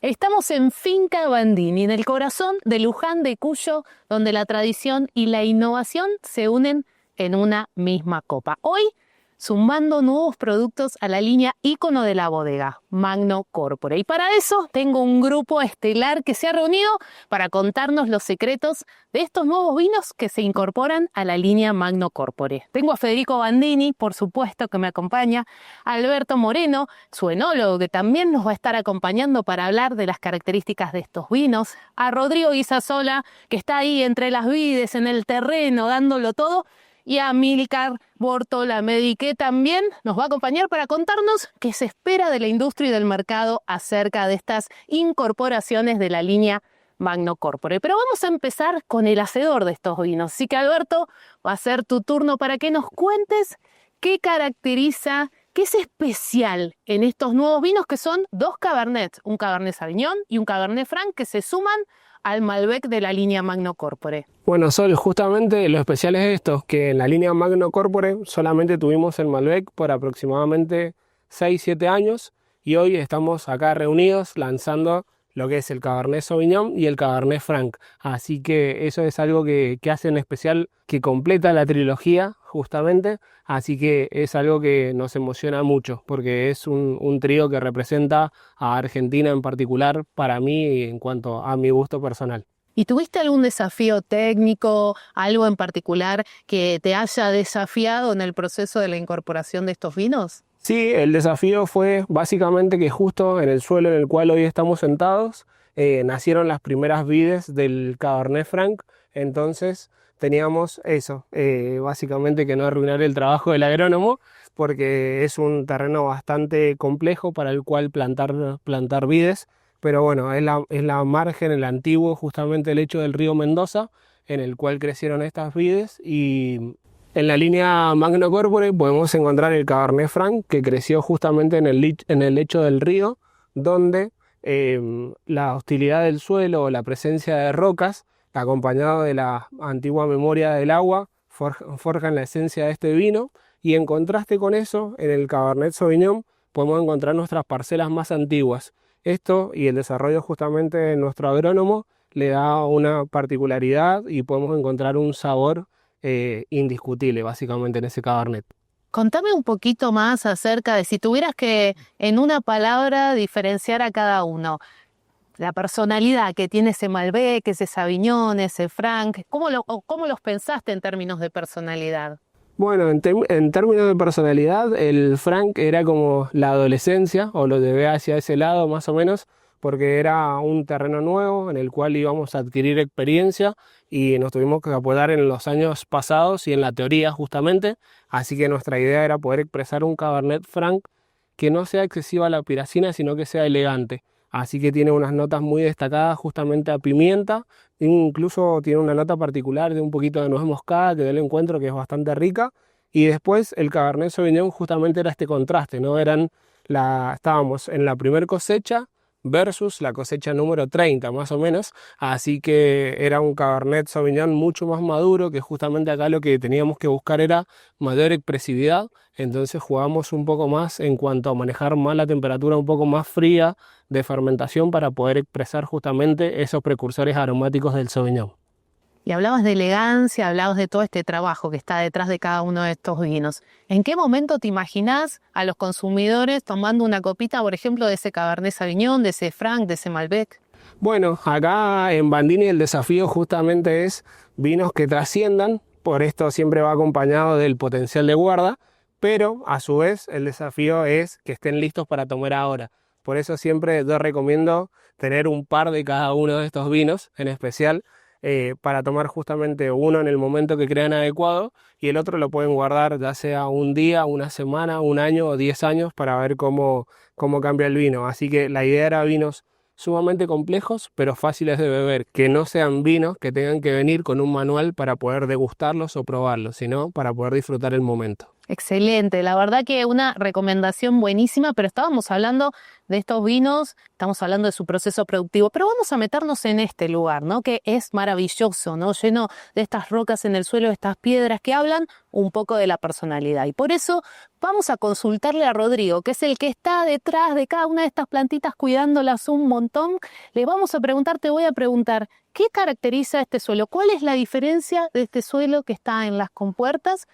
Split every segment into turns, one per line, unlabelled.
Estamos en Finca Bandini, en el corazón de Luján de Cuyo, donde la tradición y la innovación se unen en una misma copa. Hoy, sumando nuevos productos a la línea ícono de la bodega, Magno Corpore. Y para eso tengo un grupo estelar que se ha reunido para contarnos los secretos de estos nuevos vinos que se incorporan a la línea Magno Corpore. Tengo a Federico Bandini, por supuesto, que me acompaña, a Alberto Moreno, su enólogo, que también nos va a estar acompañando para hablar de las características de estos vinos, a Rodrigo Guisasola, que está ahí entre las vides, en el terreno, dándolo todo, y a Amílcar Bortolamedi, que también nos va a acompañar para contarnos qué se espera de la industria y del mercado acerca de estas incorporaciones de la línea Magno Corpore. Pero vamos a empezar con el hacedor de estos vinos. Así que, Alberto, va a ser tu turno para que nos cuentes qué caracteriza, qué es especial en estos nuevos vinos, que son dos Cabernets, un Cabernet Sauvignon y un Cabernet Franc, que se suman al Malbec de la línea Magno Corpore.
Bueno, Sol, justamente lo especial es esto, que en la línea Magno Corpore solamente tuvimos el Malbec por aproximadamente 6-7 años y hoy estamos acá reunidos lanzando lo que es el Cabernet Sauvignon y el Cabernet Franc. Así que eso es algo que hace en especial, que completa la trilogía justamente. Así que es algo que nos emociona mucho porque es un trío que representa a Argentina en particular para mí en cuanto a mi gusto personal.
¿Y tuviste algún desafío técnico, algo en particular que te haya desafiado en el proceso de la incorporación de estos vinos?
Sí, el desafío fue básicamente que justo en el suelo en el cual hoy estamos sentados nacieron las primeras vides del Cabernet Franc, entonces teníamos eso, básicamente que no arruinar el trabajo del agrónomo, porque es un terreno bastante complejo para el cual plantar vides, pero bueno, es la margen, el antiguo, justamente el lecho del río Mendoza, en el cual crecieron estas vides. Y en la línea Magno Corpore podemos encontrar el Cabernet Franc, que creció justamente en el lecho del río, donde la hostilidad del suelo o la presencia de rocas, acompañado de la antigua memoria del agua, forjan la esencia de este vino. Y en contraste con eso, en el Cabernet Sauvignon podemos encontrar nuestras parcelas más antiguas. Esto y el desarrollo justamente de nuestro agrónomo le da una particularidad y podemos encontrar un sabor indiscutible básicamente en ese Cabernet.
Contame un poquito más acerca de si tuvieras que en una palabra diferenciar a cada uno. La personalidad que tiene ese Malbec, ese Sauvignon, ese Franc, ¿cómo los pensaste en términos de personalidad?
Bueno, en términos de personalidad, el Franc era como la adolescencia, o lo llevé hacia ese lado más o menos, porque era un terreno nuevo en el cual íbamos a adquirir experiencia y nos tuvimos que apoyar en los años pasados y en la teoría justamente, así que nuestra idea era poder expresar un Cabernet Franc que no sea excesiva a la piracina, sino que sea elegante. Así que tiene unas notas muy destacadas justamente a pimienta, incluso tiene una nota particular de un poquito de nuez moscada que yo le encuentro que es bastante rica. Y después el Cabernet Sauvignon justamente era este contraste, ¿no? Estábamos en la primer cosecha versus la cosecha número 30 más o menos, así que era un Cabernet Sauvignon mucho más maduro, que justamente acá lo que teníamos que buscar era mayor expresividad, entonces jugamos un poco más en cuanto a manejar más la temperatura un poco más fría de fermentación para poder expresar justamente esos precursores aromáticos del Sauvignon.
Y hablabas de elegancia, hablabas de todo este trabajo que está detrás de cada uno de estos vinos. ¿En qué momento te imaginás a los consumidores tomando una copita, por ejemplo, de ese Cabernet Sauvignon, de ese Franc, de ese Malbec?
Bueno, acá en Bandini el desafío justamente es vinos que trasciendan, por esto siempre va acompañado del potencial de guarda, pero a su vez el desafío es que estén listos para tomar ahora. Por eso siempre yo recomiendo tener un par de cada uno de estos vinos en especial, para tomar justamente uno en el momento que crean adecuado y el otro lo pueden guardar ya sea un día, una semana, un año o 10 años para ver cómo cambia el vino. Así que la idea era vinos sumamente complejos pero fáciles de beber, que no sean vinos que tengan que venir con un manual para poder degustarlos o probarlos, sino para poder disfrutar el momento.
Excelente, la verdad que una recomendación buenísima, pero estábamos hablando de estos vinos, estamos hablando de su proceso productivo, pero vamos a meternos en este lugar, ¿no? Que es maravilloso, ¿no? Lleno de estas rocas en el suelo, de estas piedras que hablan un poco de la personalidad. Y por eso vamos a consultarle a Rodrigo, que es el que está detrás de cada una de estas plantitas cuidándolas un montón. Le vamos a preguntar, te voy a preguntar, ¿qué caracteriza este suelo? ¿Cuál es la diferencia de este suelo que está en las compuertas?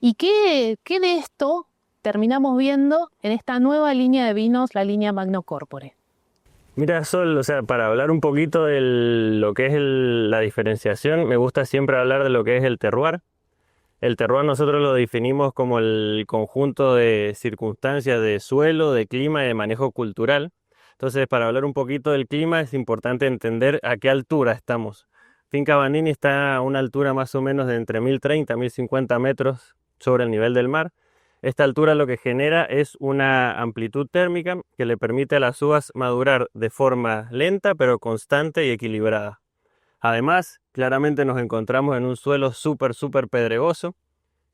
¿Y qué de esto terminamos viendo en esta nueva línea de vinos, la línea Magno Corpore?
Mira, Sol, o sea, para hablar un poquito de lo que es la diferenciación, me gusta siempre hablar de lo que es el terroir. El terroir nosotros lo definimos como el conjunto de circunstancias de suelo, de clima y de manejo cultural. Entonces, para hablar un poquito del clima es importante entender a qué altura estamos. Finca Bandini está a una altura más o menos de entre 1030 y 1050 metros sobre el nivel del mar. Esta altura lo que genera es una amplitud térmica que le permite a las uvas madurar de forma lenta pero constante y equilibrada. Además, claramente nos encontramos en un suelo súper pedregoso.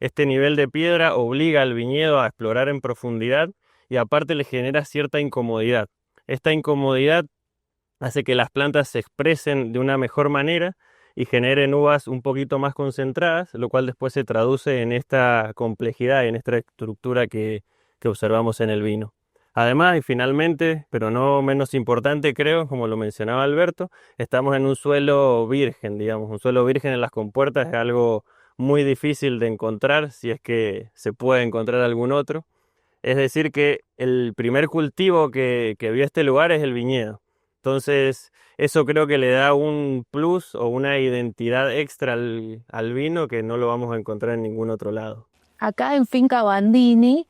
Este nivel de piedra obliga al viñedo a explorar en profundidad y aparte le genera cierta incomodidad. Esta incomodidad hace que las plantas se expresen de una mejor manera y generen uvas un poquito más concentradas, lo cual después se traduce en esta complejidad y en esta estructura que observamos en el vino. Además, y finalmente, pero no menos importante creo, como lo mencionaba Alberto, estamos en un suelo virgen, digamos. Un suelo virgen en las compuertas es algo muy difícil de encontrar, si es que se puede encontrar algún otro. Es decir que el primer cultivo que vio este lugar es el viñedo. Entonces, eso creo que le da un plus o una identidad extra al vino que no lo vamos a encontrar en ningún otro lado.
Acá en Finca Bandini,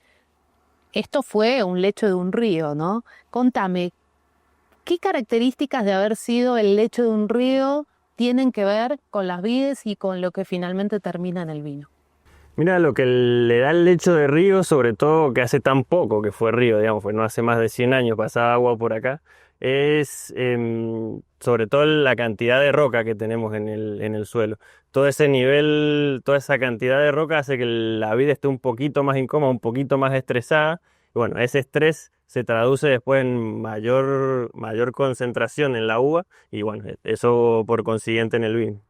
esto fue un lecho de un río, ¿no? Contame, ¿qué características de haber sido el lecho de un río tienen que ver con las vides y con lo que finalmente termina en el vino?
Mira, lo que le da el lecho de río, sobre todo que hace tan poco que fue río, digamos, pues no hace más de 100 años pasaba agua por acá, es sobre todo la cantidad de roca que tenemos en el suelo. Todo ese nivel, toda esa cantidad de roca hace que la vid esté un poquito más incómoda, un poquito más estresada. Y bueno, ese estrés se traduce después en mayor concentración en la uva y bueno, eso por consiguiente en el vino.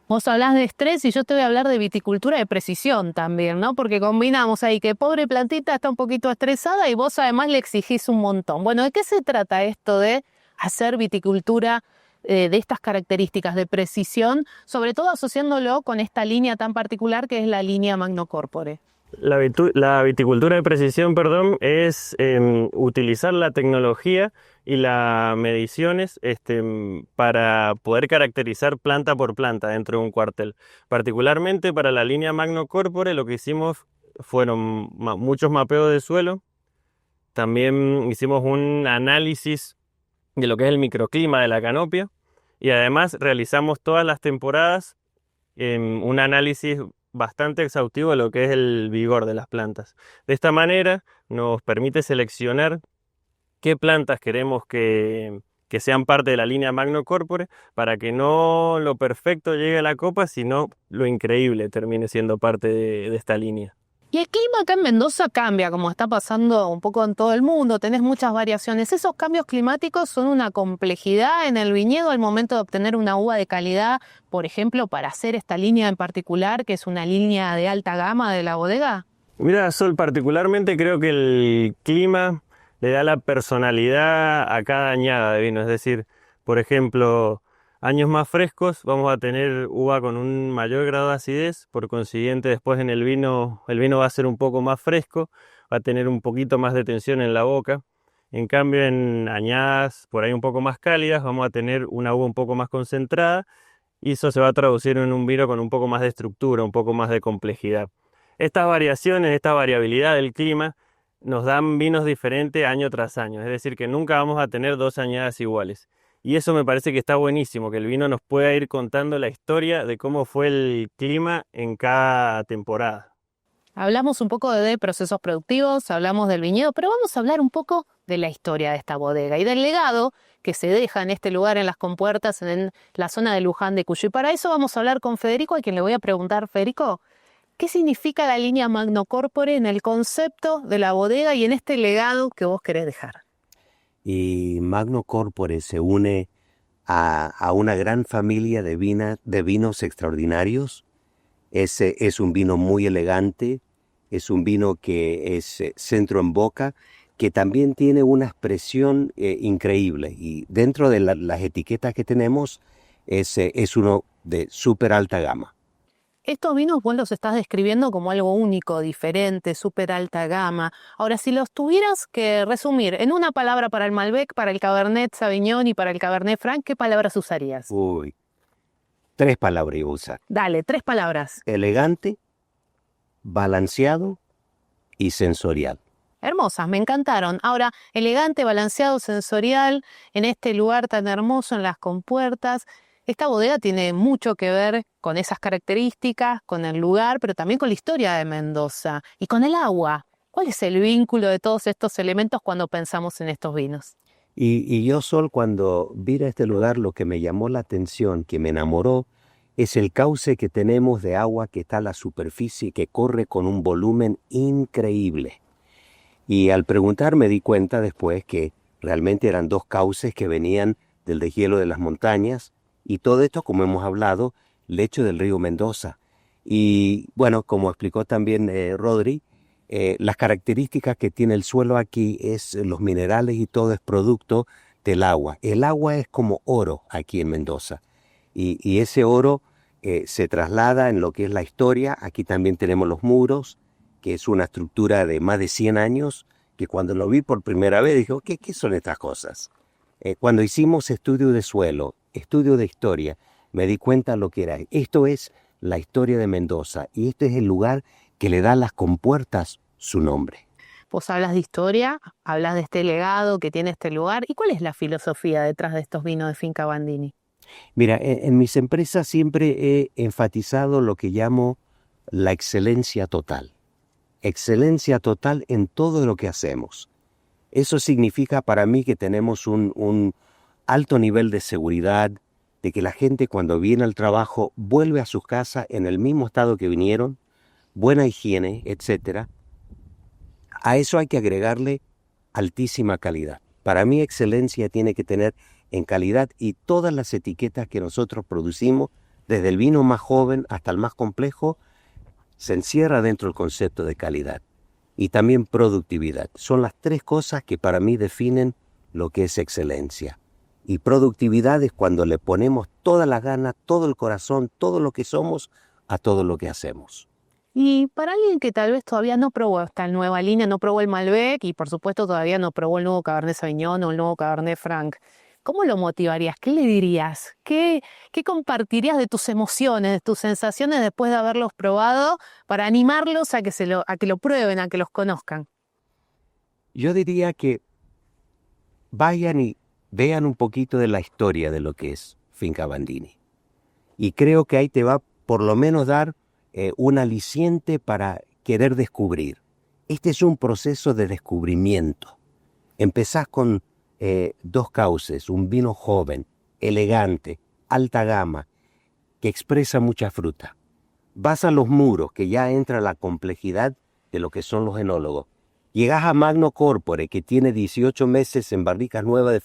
Vos hablás de estrés y yo te voy a hablar de viticultura de precisión también, ¿no? Porque combinamos ahí que pobre plantita está un poquito estresada y vos además le exigís un montón. Bueno, ¿de qué se trata esto de hacer viticultura de estas características de precisión, sobre todo asociándolo con esta línea tan particular que es la línea Magno Corpore?
La viticultura de precisión, perdón, es utilizar la tecnología y las mediciones para poder caracterizar planta por planta dentro de un cuartel. Particularmente para la línea Magno Corpore lo que hicimos fueron muchos mapeos de suelo. También hicimos un análisis de lo que es el microclima de la canopia y además realizamos todas las temporadas un análisis bastante exhaustivo de lo que es el vigor de las plantas. De esta manera nos permite seleccionar qué plantas queremos que sean parte de la línea Magno Corpore para que no lo perfecto llegue a la copa, sino lo increíble termine siendo parte de esta línea.
Y el clima acá en Mendoza cambia, como está pasando un poco en todo el mundo, tenés muchas variaciones. ¿Esos cambios climáticos son una complejidad en el viñedo al momento de obtener una uva de calidad, por ejemplo, para hacer esta línea en particular, que es una línea de alta gama de la bodega?
Mira, Sol, particularmente creo que el clima le da la personalidad a cada añada de vino. Es decir, por ejemplo, años más frescos vamos a tener uva con un mayor grado de acidez, por consiguiente después en el vino va a ser un poco más fresco, va a tener un poquito más de tensión en la boca. En cambio en añadas por ahí un poco más cálidas vamos a tener una uva un poco más concentrada y eso se va a traducir en un vino con un poco más de estructura, un poco más de complejidad. Estas variaciones, esta variabilidad del clima nos dan vinos diferentes año tras año, es decir que nunca vamos a tener dos añadas iguales. Y eso me parece que está buenísimo, que el vino nos pueda ir contando la historia de cómo fue el clima en cada temporada.
Hablamos un poco de procesos productivos, hablamos del viñedo, pero vamos a hablar un poco de la historia de esta bodega y del legado que se deja en este lugar, en las compuertas, en la zona de Luján de Cuyo. Y para eso vamos a hablar con Federico, a quien le voy a preguntar, Federico, ¿Qué significa la línea Magno Corpore en el concepto de la bodega y en este legado que vos querés dejar?
Y Magno Corpore se une a una gran familia de vinos extraordinarios. Es un vino muy elegante, es un vino que es centro en boca, que también tiene una expresión increíble. Y dentro de las etiquetas que tenemos, es uno de súper alta gama.
Estos vinos vos los estás describiendo como algo único, diferente, súper alta gama. Ahora, si los tuvieras que resumir en una palabra para el Malbec, para el Cabernet Sauvignon y para el Cabernet Franc, ¿qué palabras usarías?
Uy, 3 palabras iba a usar.
Dale, 3 palabras.
Elegante, balanceado y sensorial.
Hermosas, me encantaron. Ahora, elegante, balanceado, sensorial, en este lugar tan hermoso, en las compuertas. Esta bodega tiene mucho que ver con esas características, con el lugar, pero también con la historia de Mendoza y con el agua. ¿Cuál es el vínculo de todos estos elementos cuando pensamos en estos vinos?
Y yo, Sol, cuando vi a este lugar, lo que me llamó la atención, que me enamoró, es el cauce que tenemos de agua que está a la superficie, que corre con un volumen increíble. Y al preguntar me di cuenta después que realmente eran 2 cauces que venían del deshielo de las montañas, y todo esto, como hemos hablado, lecho del río Mendoza. Y bueno, como explicó también Rodri, las características que tiene el suelo aquí es los minerales y todo es producto del agua. El agua es como oro aquí en Mendoza. Y ese oro se traslada en lo que es la historia. Aquí también tenemos los muros, que es una estructura de más de 100 años, que cuando lo vi por primera vez dije, ¿qué son estas cosas? Cuando hicimos estudio de suelo, estudio de historia, me di cuenta lo que era. Esto es la historia de Mendoza y este es el lugar que le da a las compuertas su nombre.
Vos hablas de historia, hablas de este legado que tiene este lugar. ¿Y cuál es la filosofía detrás de estos vinos de Finca Bandini?
Mira, en mis empresas siempre he enfatizado lo que llamo la excelencia total. Excelencia total en todo lo que hacemos. Eso significa para mí que tenemos un alto nivel de seguridad, de que la gente cuando viene al trabajo vuelve a sus casas en el mismo estado que vinieron, buena higiene, etc. A eso hay que agregarle altísima calidad. Para mí excelencia tiene que tener en calidad y todas las etiquetas que nosotros producimos, desde el vino más joven hasta el más complejo, se encierra dentro del concepto de calidad. Y también productividad. Son las 3 cosas que para mí definen lo que es excelencia. Y productividad es cuando le ponemos todas las ganas, todo el corazón, todo lo que somos a todo lo que hacemos.
Y para alguien que tal vez todavía no probó esta nueva línea, no probó el Malbec y por supuesto todavía no probó el nuevo Cabernet Sauvignon o el nuevo Cabernet Franc, ¿cómo lo motivarías? ¿Qué le dirías? ¿Qué compartirías de tus emociones, de tus sensaciones después de haberlos probado para animarlos a que lo prueben, a que los conozcan?
Yo diría que vayan y vean un poquito de la historia de lo que es Finca Bandini. Y creo que ahí te va por lo menos dar un aliciente para querer descubrir. Este es un proceso de descubrimiento. Empezás con 2 cauces, un vino joven, elegante, alta gama, que expresa mucha fruta. Vas a los muros, que ya entra la complejidad de lo que son los enólogos. Llegas a Magno Corpore, que tiene 18 meses en barricas nuevas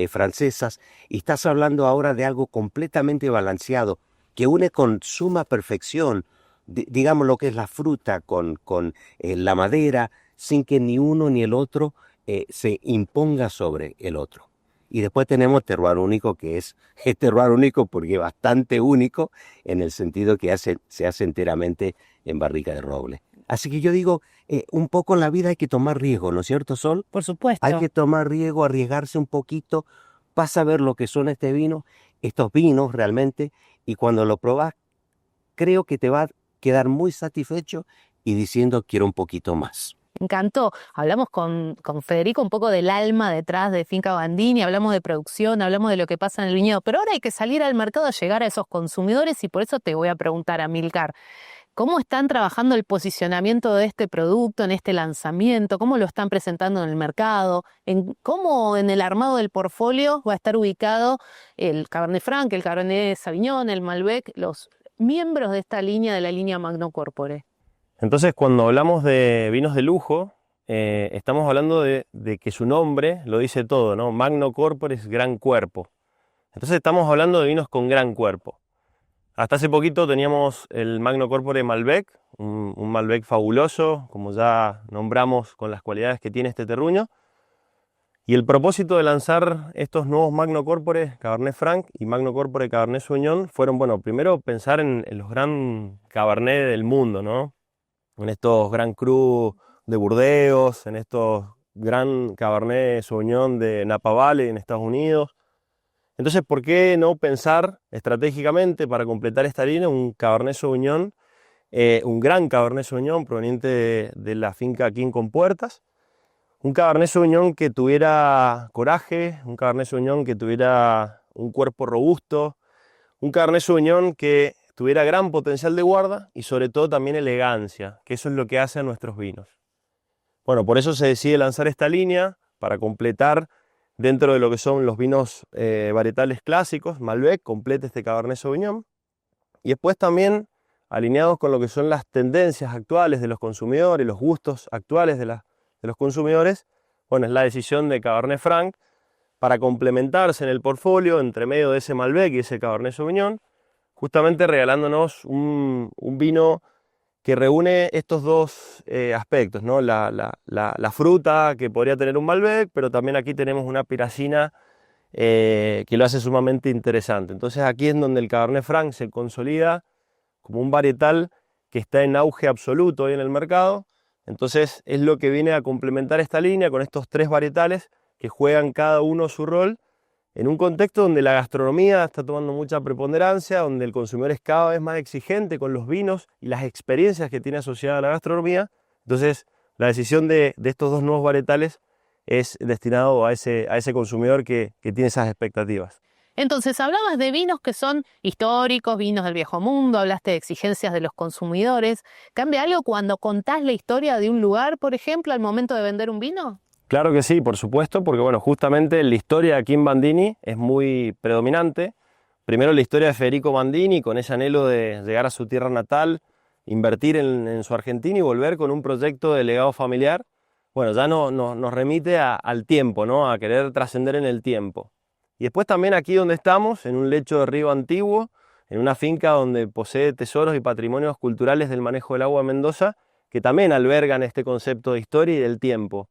francesas, y estás hablando ahora de algo completamente balanceado, que une con suma perfección, digamos lo que es la fruta con la madera, sin que ni uno ni el otro se imponga sobre el otro. Y después tenemos terroir único, que es terroir único porque es bastante único en el sentido que se hace enteramente en barrica de roble. Así que yo digo, un poco en la vida hay que tomar riesgo, ¿no es cierto, Sol?
Por supuesto.
Hay que tomar riesgo, arriesgarse un poquito, vas a ver lo que son estos vinos realmente, y cuando lo probás, creo que te va a quedar muy satisfecho y diciendo quiero un poquito más.
Me encantó. Hablamos con Federico un poco del alma detrás de Finca Bandini, hablamos de producción, hablamos de lo que pasa en el viñedo, pero ahora hay que salir al mercado a llegar a esos consumidores y por eso te voy a preguntar, Amílcar, ¿cómo están trabajando el posicionamiento de este producto en este lanzamiento? ¿Cómo lo están presentando en el mercado? ¿Cómo en el armado del portfolio va a estar ubicado el Cabernet Franc, el Cabernet Sauvignon, el Malbec, los miembros de esta línea, de la línea Magno Corpore?
Entonces, cuando hablamos de vinos de lujo, estamos hablando de que su nombre lo dice todo, ¿no? Magno Corpore es gran cuerpo. Entonces estamos hablando de vinos con gran cuerpo. Hasta hace poquito teníamos el Magno Corpore Malbec, un Malbec fabuloso, como ya nombramos, con las cualidades que tiene este terruño. Y el propósito de lanzar estos nuevos Magno Corpore Cabernet Franc y Magno Corpore Cabernet Sauvignon fueron, bueno, primero pensar en los gran Cabernet del mundo, ¿no? En estos Gran Cru de Burdeos, en estos gran Cabernet Sauvignon de Napa Valley en Estados Unidos. Entonces, ¿por qué no pensar estratégicamente para completar esta línea un Cabernet Sauvignon, un gran Cabernet Sauvignon proveniente de la finca King Compuertas? Un Cabernet Sauvignon que tuviera coraje, un Cabernet Sauvignon que tuviera un cuerpo robusto, un Cabernet Sauvignon que tuviera gran potencial de guarda y sobre todo también elegancia, que eso es lo que hace a nuestros vinos. Bueno, por eso se decide lanzar esta línea para completar dentro de lo que son los vinos varietales clásicos, Malbec, completa este Cabernet Sauvignon. Y después también alineados con lo que son las tendencias actuales de los consumidores, los gustos actuales de los consumidores, bueno, es la decisión de Cabernet Franc para complementarse en el portfolio entre medio de ese Malbec y ese Cabernet Sauvignon, justamente regalándonos un vino que reúne estos dos aspectos, ¿no? La fruta que podría tener un Malbec, pero también aquí tenemos una piracina que lo hace sumamente interesante. Entonces aquí es donde el Cabernet Franc se consolida como un varietal que está en auge absoluto hoy en el mercado. Entonces es lo que viene a complementar esta línea con estos tres varietales que juegan cada uno su rol en un contexto donde la gastronomía está tomando mucha preponderancia, donde el consumidor es cada vez más exigente con los vinos y las experiencias que tiene asociada a la gastronomía. Entonces, la decisión de estos dos nuevos varietales es destinado a ese consumidor que tiene esas expectativas.
Entonces, hablabas de vinos que son históricos, vinos del viejo mundo, hablaste de exigencias de los consumidores. ¿Cambia algo cuando contás la historia de un lugar, por ejemplo, al momento de vender un vino?
Claro que sí, por supuesto, porque bueno, justamente la historia de King Bandini es muy predominante. Primero la historia de Federico Bandini, con ese anhelo de llegar a su tierra natal, invertir en su Argentina y volver con un proyecto de legado familiar. Bueno, ya nos remite al tiempo, ¿no? A querer trascender en el tiempo. Y después también aquí donde estamos, en un lecho de río antiguo, en una finca donde posee tesoros y patrimonios culturales del manejo del agua de Mendoza, que también albergan este concepto de historia y del tiempo.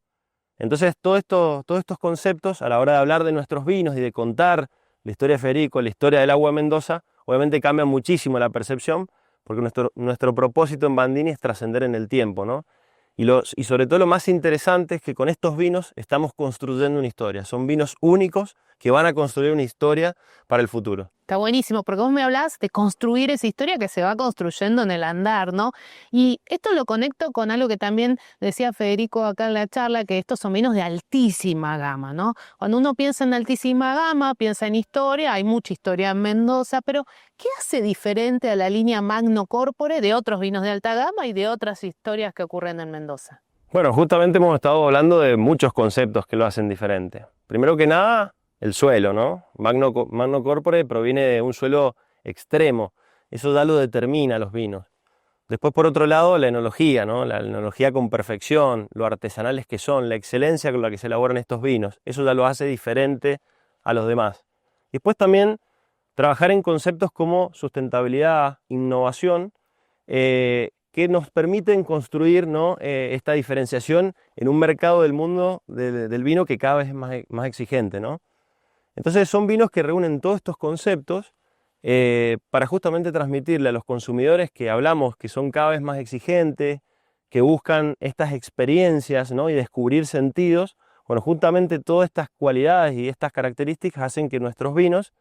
Entonces, todos estos conceptos, a la hora de hablar de nuestros vinos y de contar la historia de Federico, la historia del agua de Mendoza, obviamente cambian muchísimo la percepción, porque nuestro propósito en Bandini es trascender en el tiempo, ¿no? Y sobre todo lo más interesante es que con estos vinos estamos construyendo una historia. Son vinos únicos que van a construir una historia para el futuro.
Está buenísimo, porque vos me hablás de construir esa historia que se va construyendo en el andar, ¿no? Y esto lo conecto con algo que también decía Federico acá en la charla, que estos son vinos de altísima gama, ¿no? Cuando uno piensa en altísima gama, piensa en historia, hay mucha historia en Mendoza, pero ¿qué hace diferente a la línea Magno Corpore de otros vinos de alta gama y de otras historias que ocurren en Mendoza?
Bueno, justamente hemos estado hablando de muchos conceptos que lo hacen diferente. Primero que nada, el suelo, ¿no? Magno Corpore proviene de un suelo extremo, eso ya lo determina los vinos. Después, por otro lado, la enología, ¿no? La enología con perfección, lo artesanales que son, la excelencia con la que se elaboran estos vinos, eso ya lo hace diferente a los demás. Y después también trabajar en conceptos como sustentabilidad, innovación, que nos permiten construir, ¿no? Esta diferenciación en un mercado del mundo del vino que cada vez es más exigente, ¿no? Entonces son vinos que reúnen todos estos conceptos para justamente transmitirle a los consumidores que hablamos que son cada vez más exigentes, que buscan estas experiencias, ¿no? Y descubrir sentidos. Bueno, justamente todas estas cualidades y estas características hacen que nuestros vinos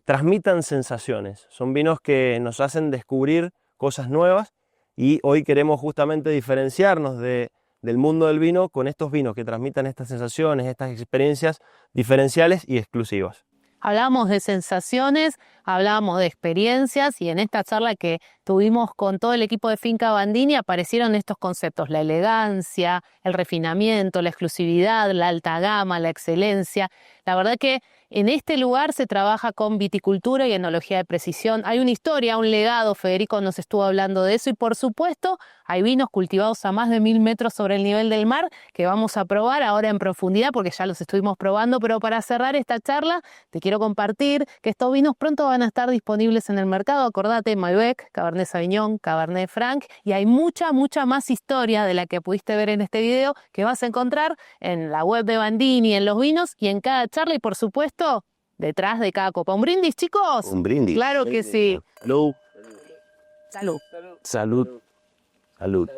transmitan sensaciones. Son vinos que nos hacen descubrir cosas nuevas y hoy queremos justamente diferenciarnos del mundo del vino con estos vinos que transmitan estas sensaciones, estas experiencias diferenciales y exclusivas.
Hablamos de sensaciones, hablábamos de experiencias y en esta charla que tuvimos con todo el equipo de Finca Bandini aparecieron estos conceptos, la elegancia, el refinamiento, la exclusividad, la alta gama, la excelencia. La verdad que en este lugar se trabaja con viticultura y enología de precisión. Hay una historia, un legado, Federico nos estuvo hablando de eso y por supuesto hay vinos cultivados a más de 1000 metros sobre el nivel del mar que vamos a probar ahora en profundidad porque ya los estuvimos probando, pero para cerrar esta charla te quiero compartir que estos vinos pronto van a estar disponibles en el mercado. Acordate, Malbec, Cabernet Sauvignon, Cabernet Franc y hay mucha más historia de la que pudiste ver en este video que vas a encontrar en la web de Bandini, en los vinos y en cada charla y por supuesto detrás de cada copa. ¿Un brindis, chicos?
Un brindis.
Claro que sí.
Salud.
Salud.
Salud. Salud.